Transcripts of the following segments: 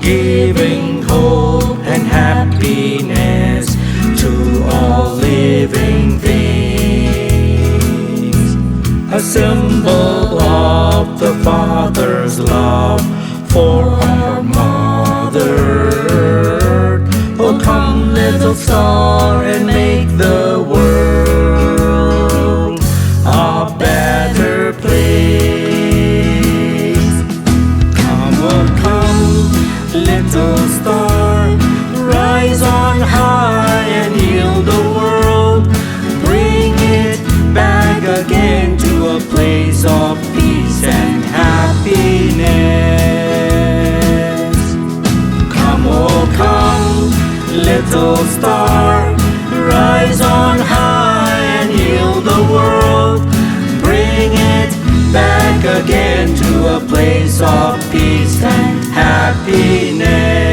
giving hope and happiness to all living things, a symbol of the Father's love for our mother. Oh, come, little star, and make the world a better place. Come, oh, come, little star, rise on high and heal the world. Bring it back again to a place of peace and happiness. Come, oh, come, little star, rise on high and heal the world. Bring it back again to a place of peace and happiness.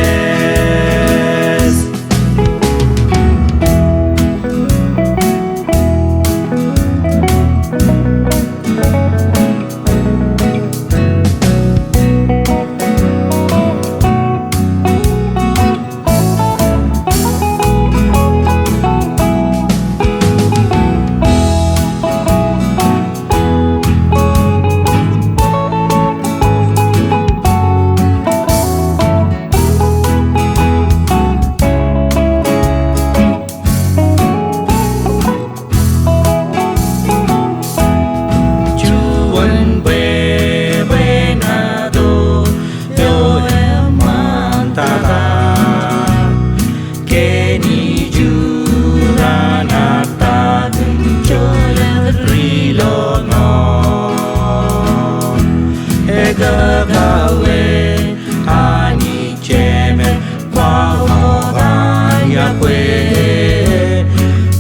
Gagale ani cheme mahoganya kwe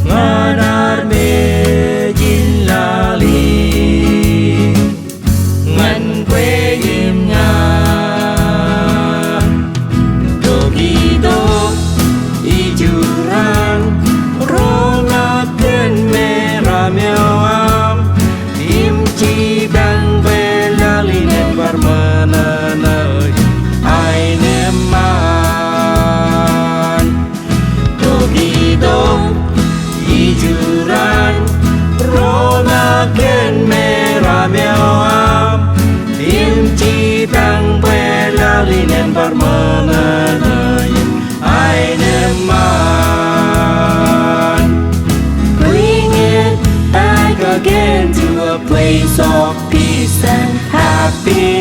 nganar me jinlali ngan kwe yim nga dogido ijuran rona ken meramewam imci bang belalinen mananay ay naman dogidog ijuran ronaken meramewam imci tang belalinen barmananay ay naman. Bring it back again to a place of peace and happiness.